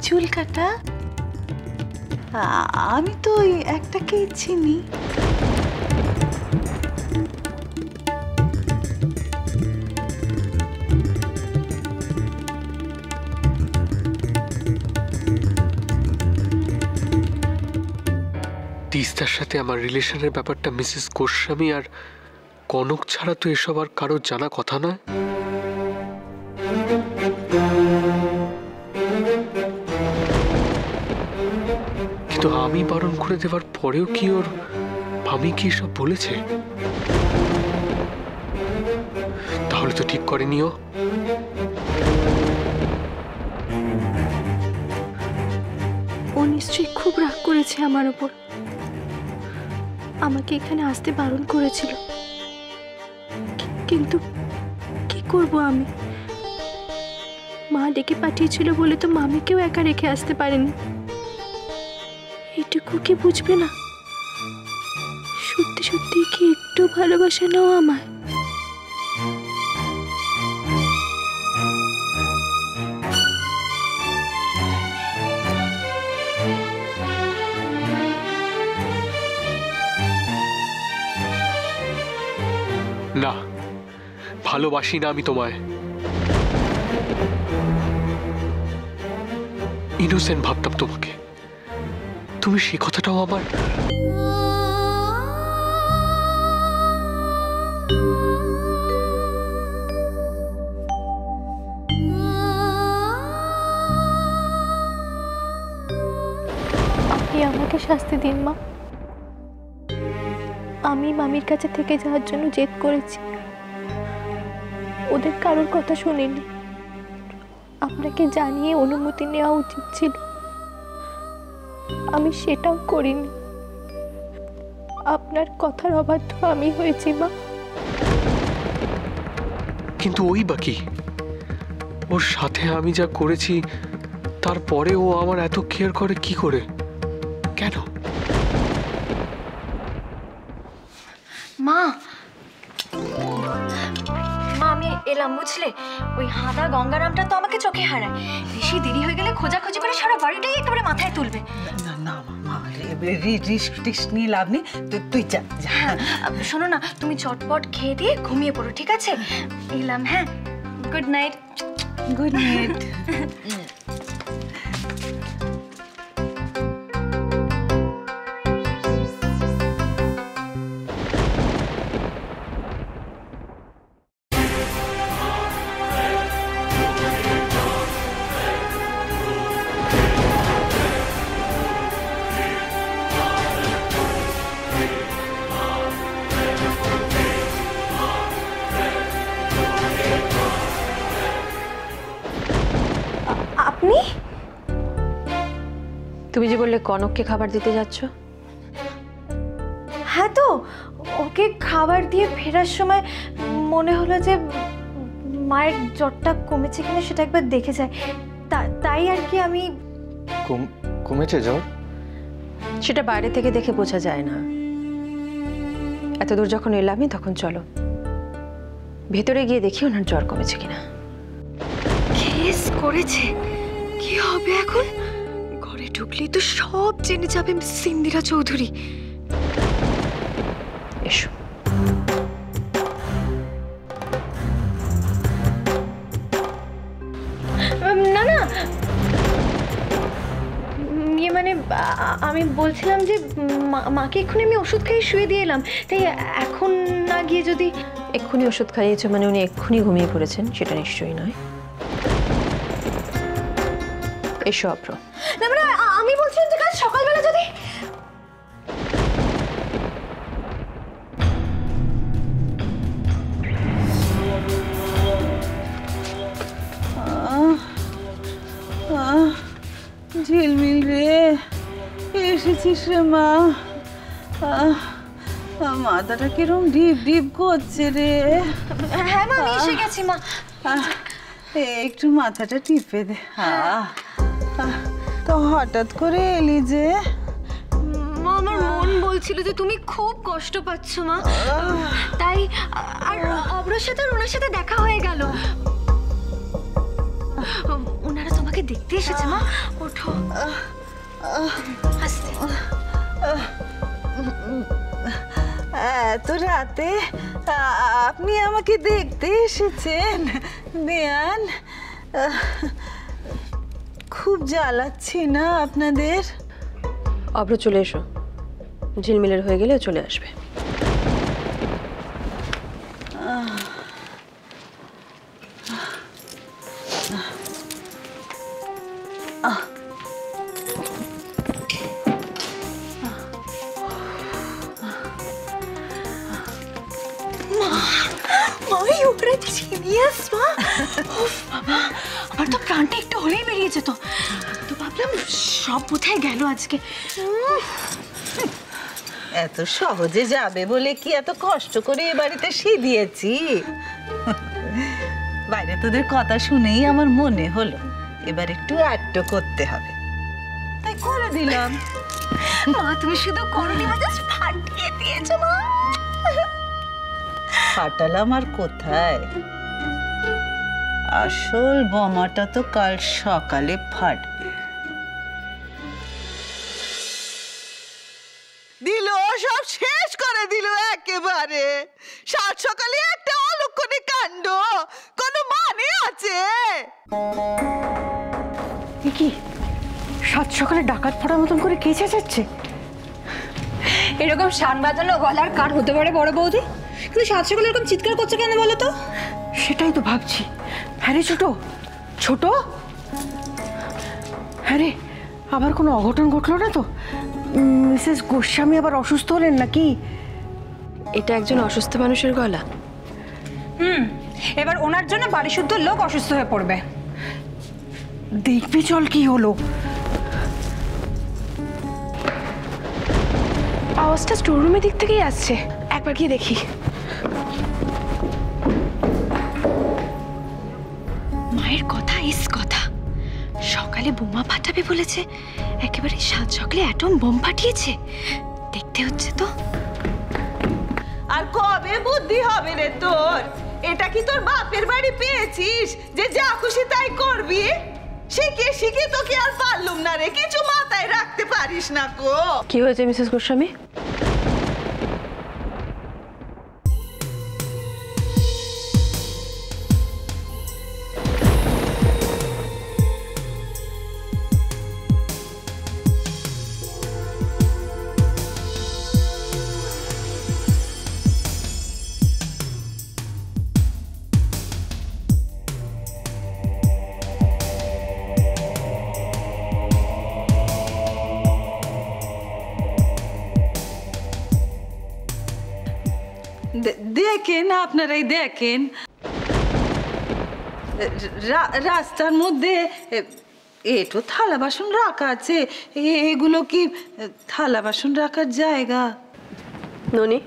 চুল কাটা? আমি তো ওই একটাকেই চিনি। তিস্তার সাথে আমার রিলেশনের ব্যাপারটা মিসেস গোস্বামী আর কনক ছাড়া তো এসব আর কারোর জানা কথা নয়। কিন্তু আমি বারণ করে দেওয়ার পরেও কি ওর আমি কি এসব বলেছে? তাহলে তো ঠিক করেনিও। ও নিশ্চয়ই খুব রাগ করেছে আমার উপর, আমাকে এখানে আসতে বারণ করেছিল। কিন্তু কি করব আমি? মা ডেকে পাঠিয়েছিল বলে তো মামিকেও একা রেখে আসতে পারেনি। এটুকু কি বুঝবে না? সত্যি সত্যি কি একটু ভালোবাসে নাও আমায়? না, ভালোবাসি না আমি তোমায়। ইনোসেন্ট ভাবতাম তোমাকে। তুমি সে কথাটাও আমার। আপনি আমাকে শাস্তি দিন মা। আমি মামির কাছে থেকে যাওয়ার জন্য জেদ করেছি, ওদের কারোর কথা শুনিনি। আপনাকে জানিয়ে অনুমতি নেওয়া উচিত ছিল, আমি সেটাও করিনি। আপনার কথার অবাধ্য আমি হয়েছি মা। কিন্তু ওই বাকি ওর সাথে আমি যা করেছি তারপরে ও আমার এত কেয়ার করে কি করে? কেন? মা মা আমি এলাম বুঝলে। ওই হাদা গঙ্গারামটা তো আমাকে চোখে হারায়। বেশি দেরি হয়ে গেলে খোঁজাখুঁজি করে সারা বাড়িটাই একেবারে মাথায় তুলবে। না না মা, রিস্ক নিয়ে লাভ নেই, তুই যা। হ্যাঁ শোনো না, তুমি চটপট খেয়ে দিয়ে ঘুমিয়ে পড়ো, ঠিক আছে? এলাম, হ্যাঁ, গুড নাইট। Good night. আপনি? তুমি যে বললে কনককে খাবার দিতে যাচ্ছ? হ্যাঁ তো, ওকে খাবার দিয়ে ফেরার সময় মনে হলো যে মায়ের জ্বরটা কমেছে কিনা সেটা একবার দেখে যায়, তাই আর কি। আমি কমেছে জ্বর? সেটা বাইরে থেকে দেখে বোঝা যায় না। এত দূর যখন এলামই তখন চলো ভেতরে গিয়ে দেখি ওনার জ্বর কমেছে কিনা। কেস করেছে? কি হবে এখন? ঘরে ঢুকলেই তো সব জেনে যাবে মিসেস ইন্দিরা চৌধুরী। এসো। না না, ইয়ে মানে আমি বলছিলাম যে মাকে এক্ষুনি আমি ওষুধ খাইয়ে শুয়ে দিয়ে এলাম, তাই এখন না গিয়ে যদি। এক্ষুনি ওষুধ খাইয়েছো মানে উনি এক্ষুনি ঘুমিয়ে পড়েছেন সেটা নিশ্চয়ই নয়। এসো অপ্র। না মানে আমি বলছিলাম যে কাল সকালবেলা যদি। ঝিলমিল রে, এসেছিস রে মা। মাথাটা কিরম ডিপ ডিপ করছে রে। হ্যাঁ মা, আমি এসে গেছি মা। একটু মাথাটা টিপে দে। তো হঠাৎ করে এলি যে? মা আমার মন বলছিল যে তুমি খুব কষ্ট পাচ্ছ মা, তাই আর অব্রর সাথে আর ওনার সাথে দেখা হয়ে গেল। ওনারা তোমাকে তোমাকে দেখতে এসেছে মা, ওঠো। আস্তে। এত রাতে আপনি আমাকে দেখতে এসেছেন বেয়ান? খুব জ্বালাচ্ছি না আপনাদের? অভ্র চলে এসো, ঝিলমিলের হয়ে গেলে চলে আসবে। সিরিয়াস মা? উফ বাবা, আমার তো প্রাণটা একটু হলেই বেরিয়ে যেত। তো ভাবলাম সব কোথায় গেল আজকে। এত সহজে যাবে বলে কি এত কষ্ট করে এ বাড়িতে দিয়েছি? বাইরে তোদের কথা শুনেই আমার মনে হলো এবার একটু আট্টো করতে হবে, তাই করে দিলাম। মা তুমি শুধু করনি, জাস্ট ফাটিয়ে দিয়েছো মা। ফাটালাম আর কোথায়, আসল বোমাটা তো কাল সকালে ফাটবে। দিল সব শেষ করে দিল একেবারে। সাত সকালে একটা অলক্ষণে কাণ্ড, কোনো মানে আছে? কি সাত সকালে ডাকাত পড়ার মতন করে কে চেঁচাচ্ছে? এরকম শান বাজানো গলার কার হতে পারে বড় বৌদি? কিন্তু সাত সকালে এরকম চিৎকার করছে কেন বলো তো? সেটাই তো ভাবছি। হ্যাঁ রে ছোট, ছোট, হ্যাঁ রে, আবার কোনো অঘটন ঘটলো না তো? মিসেস গোস্বামী আবার অসুস্থ হলেন নাকি? এটা একজন অসুস্থ মানুষের গলা। এবার ওনার জন্য বাড়ি শুদ্ধ লোক অসুস্থ হয়ে পড়বে। দেখবি চল কি হলো। আওয়াজটা স্টোররুমের দিক থেকেই আসছে, একবার গিয়ে দেখি। মায়ের কথা ইস কথা, সকালে বোমা ফাটাবে বলেছে, একেবারে সাত সকালে অ্যাটম বোম ফাটিয়েছে। দেখতে হচ্ছে তো। আর কবে বুদ্ধি হবে রে তোর? এটা কি তোর বাপের বাড়ি পেয়েছিস যে যা খুশি তাই করবি? শিখে শিখে তোকে আর পারলুম না রে, কিছু মাথায় রাখতে পারিস না কো। কি হয়েছে মিসেস গোস্বামী? দেখেন, আপনারাই দেখেন, রাস্তার মধ্যে এটো থালা বাসন রাখা আছে। এগুলো কি থালা বাসন রাখার জায়গা? ননি,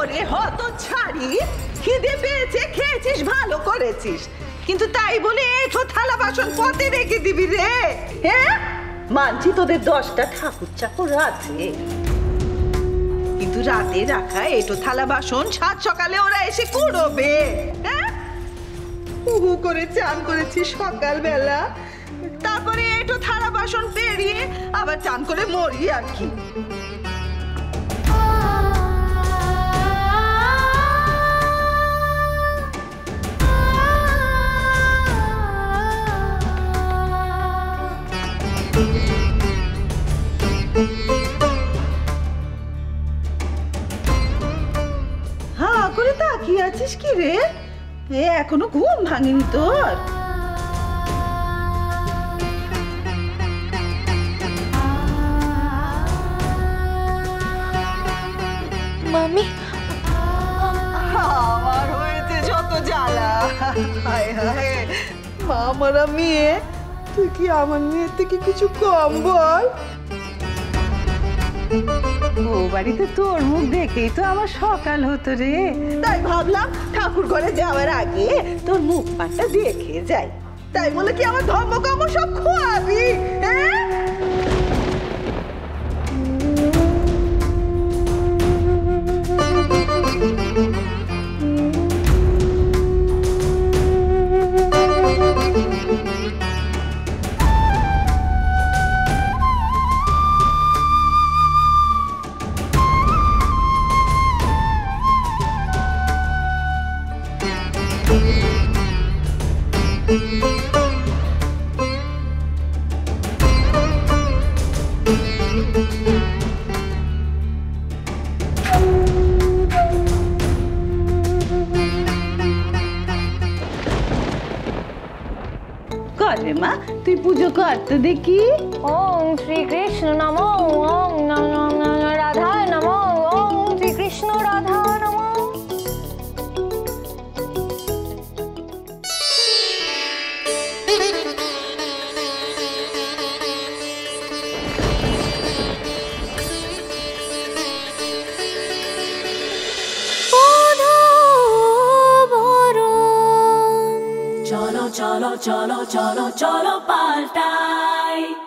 ওরে হত ছাড়ি, খিদে পেয়েছে, খেয়েছিস, ভালো করেছিস, কিন্তু তাই বলে এটো থালা বাসন পথে রেখে দিবি রে? হ্যাঁ, মানছি তোদের 10টা ঠাকুর চাকর আছে, কিন্তু রাতে রাখা এটো থালা বাসন সাত সকালে ওরা এসে কুড়োবে? হ্যাঁ, হু করে চান করেছি সকালবেলা, তারপরে এটো থালা বাসন পেরিয়ে আবার চান করে মরি আর কি। হ্যাঁ করে তাকিয়ে আছিস কি রে? এখনো ঘুম ভাঙেনি তোর? মামি, আমার হয়েছে যত জ্বালা। হায় হায়, মা মরা মেয়ে, তুই কি আমার মেয়ের থেকে কিছু কম বল? ও বাড়িতে তোর মুখ দেখেই তো আমার সকাল হতো রে, তাই ভাবলাম ঠাকুর ঘরে যাওয়ার আগে তোর মুখ পাটটা দেখে যাই। তাই বলে কি আমার ধর্মকর্ম সব খোয়াবি? হ্যাঁ, করে মা, তুই পুজো কর তো দেখি। ওম শ্রীকৃষ্ণ নমো, ওম রাধা নমো, ওম শ্রীকৃষ্ণ রাধা নমো। Cholo, cholo, cholo, cholo, cholo, paltai.